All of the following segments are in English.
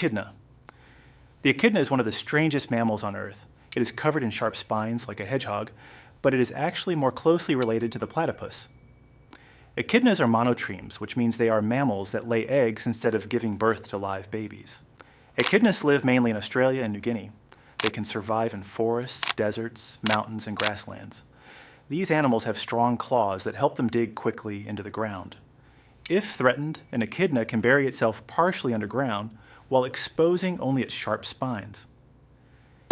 Echidna. The echidna is one of the strangest mammals on Earth. It is covered in sharp spines like a hedgehog, but it is actually more closely related to the platypus. Echidnas are monotremes, which means they are mammals that lay eggs instead of giving birth to live babies. Echidnas live mainly in Australia and New Guinea. They can survive in forests, deserts, mountains, and grasslands. These animals have strong claws that help them dig quickly into the ground. If threatened, an echidna can bury itself partially underground while exposing only its sharp spines.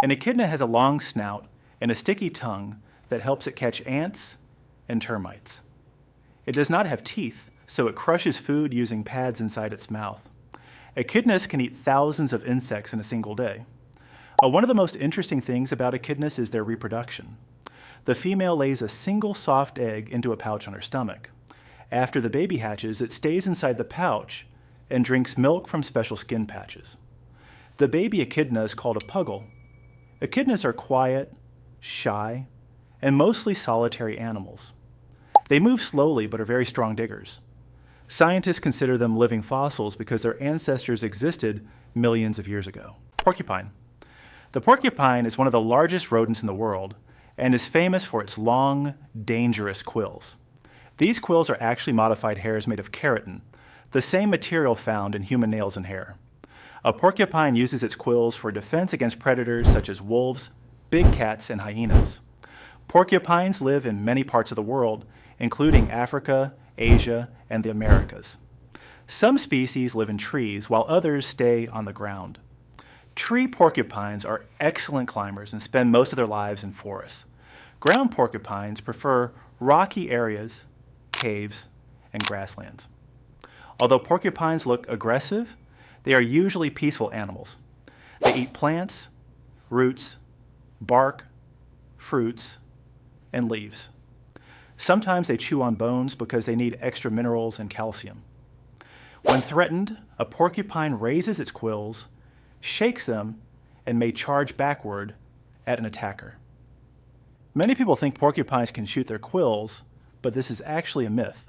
An echidna has a long snout and a sticky tongue that helps it catch ants and termites. It does not have teeth, so it crushes food using pads inside its mouth. Echidnas can eat thousands of insects in a single day. One of the most interesting things about echidnas is their reproduction. The female lays a single soft egg into a pouch on her stomach. After the baby hatches, it stays inside the pouch and drinks milk from special skin patches. The baby echidna is called a puggle. Echidnas are quiet, shy, and mostly solitary animals. They move slowly but are very strong diggers. Scientists consider them living fossils because their ancestors existed millions of years ago. Porcupine. The porcupine is one of the largest rodents in the world and is famous for its long, dangerous quills. These quills are actually modified hairs made of keratin, the same material found in human nails and hair. A porcupine uses its quills for defense against predators such as wolves, big cats, and hyenas. Porcupines live in many parts of the world, including Africa, Asia, and the Americas. Some species live in trees, while others stay on the ground. Tree porcupines are excellent climbers and spend most of their lives in forests. Ground porcupines prefer rocky areas, caves, and grasslands. Although porcupines look aggressive, they are usually peaceful animals. They eat plants, roots, bark, fruits, and leaves. Sometimes they chew on bones because they need extra minerals and calcium. When threatened, a porcupine raises its quills, shakes them, and may charge backward at an attacker. Many people think porcupines can shoot their quills, but this is actually a myth.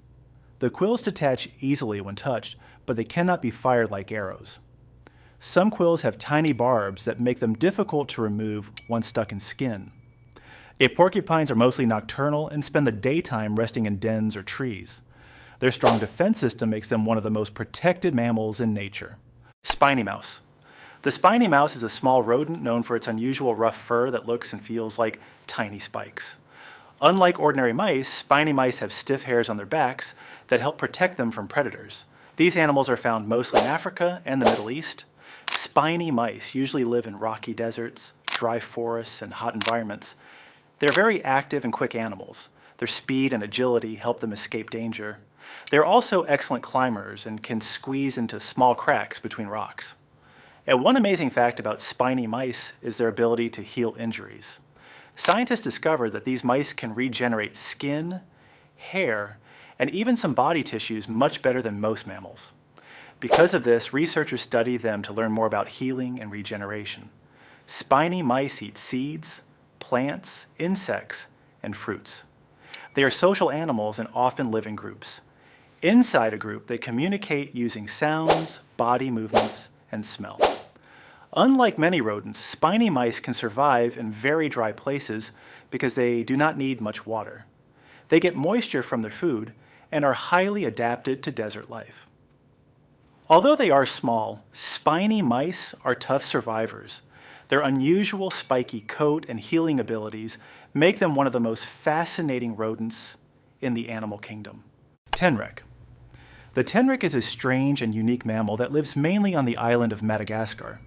The quills detach easily when touched, but they cannot be fired like arrows. Some quills have tiny barbs that make them difficult to remove once stuck in skin. Porcupines are mostly nocturnal and spend the daytime resting in dens or trees. Their strong defense system makes them one of the most protected mammals in nature. Spiny Mouse. The spiny mouse is a small rodent known for its unusual rough fur that looks and feels like tiny spikes. Unlike ordinary mice, spiny mice have stiff hairs on their backs that help protect them from predators. These animals are found mostly in Africa and the Middle East. Spiny mice usually live in rocky deserts, dry forests, and hot environments. They're very active and quick animals. Their speed and agility help them escape danger. They're also excellent climbers and can squeeze into small cracks between rocks. And one amazing fact about spiny mice is their ability to heal injuries. Scientists discovered that these mice can regenerate skin, hair, and even some body tissues much better than most mammals. Because of this, researchers study them to learn more about healing and regeneration. Spiny mice eat seeds, plants, insects, and fruits. They are social animals and often live in groups. Inside a group, they communicate using sounds, body movements, and smell. Unlike many rodents, spiny mice can survive in very dry places because they do not need much water. They get moisture from their food and are highly adapted to desert life. Although they are small, spiny mice are tough survivors. Their unusual spiky coat and healing abilities make them one of the most fascinating rodents in the animal kingdom. Tenrec. The tenrec is a strange and unique mammal that lives mainly on the island of Madagascar.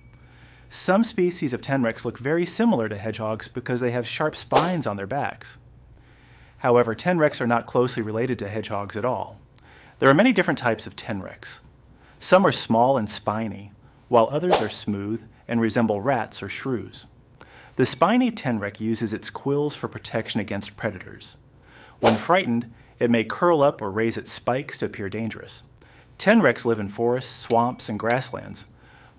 Some species of tenrecs look very similar to hedgehogs because they have sharp spines on their backs. However, tenrecs are not closely related to hedgehogs at all. There are many different types of tenrecs. Some are small and spiny, while others are smooth and resemble rats or shrews. The spiny tenrec uses its quills for protection against predators. When frightened, it may curl up or raise its spikes to appear dangerous. Tenrecs live in forests, swamps, and grasslands.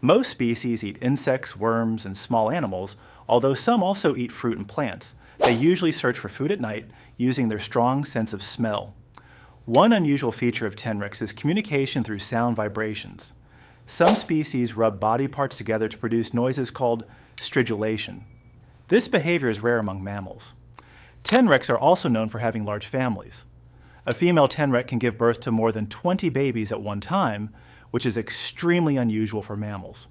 Most species eat insects, worms, and small animals, although some also eat fruit and plants. They usually search for food at night using their strong sense of smell. One unusual feature of tenrecs is communication through sound vibrations. Some species rub body parts together to produce noises called stridulation. This behavior is rare among mammals. Tenrecs are also known for having large families. A female tenrec can give birth to more than 20 babies at one time, which is extremely unusual for mammals.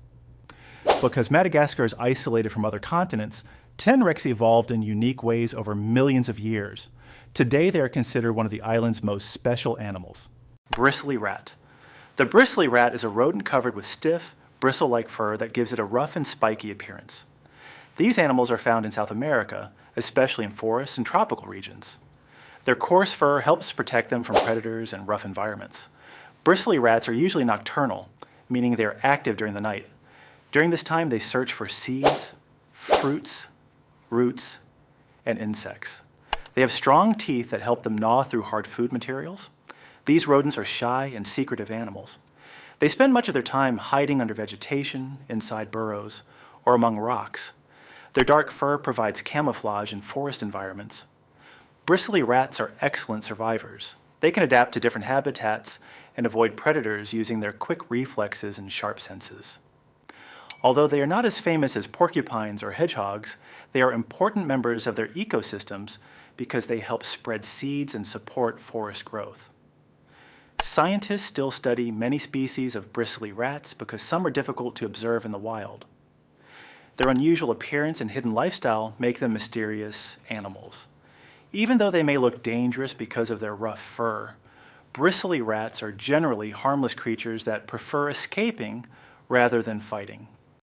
Because Madagascar is isolated from other continents, tenrecs evolved in unique ways over millions of years. Today they are considered one of the island's most special animals. Bristly rat. The bristly rat is a rodent covered with stiff, bristle-like fur that gives it a rough and spiky appearance. These animals are found in South America, especially in forests and tropical regions. Their coarse fur helps protect them from predators and rough environments. Bristly rats are usually nocturnal, meaning they are active during the night. During this time, they search for seeds, fruits, roots, and insects. They have strong teeth that help them gnaw through hard food materials. These rodents are shy and secretive animals. They spend much of their time hiding under vegetation, inside burrows, or among rocks. Their dark fur provides camouflage in forest environments. Bristly rats are excellent survivors. They can adapt to different habitats and avoid predators using their quick reflexes and sharp senses. Although they are not as famous as porcupines or hedgehogs, they are important members of their ecosystems because they help spread seeds and support forest growth. Scientists still study many species of bristly rats because some are difficult to observe in the wild. Their unusual appearance and hidden lifestyle make them mysterious animals. Even though they may look dangerous because of their rough fur, bristly rats are generally harmless creatures that prefer escaping rather than fighting.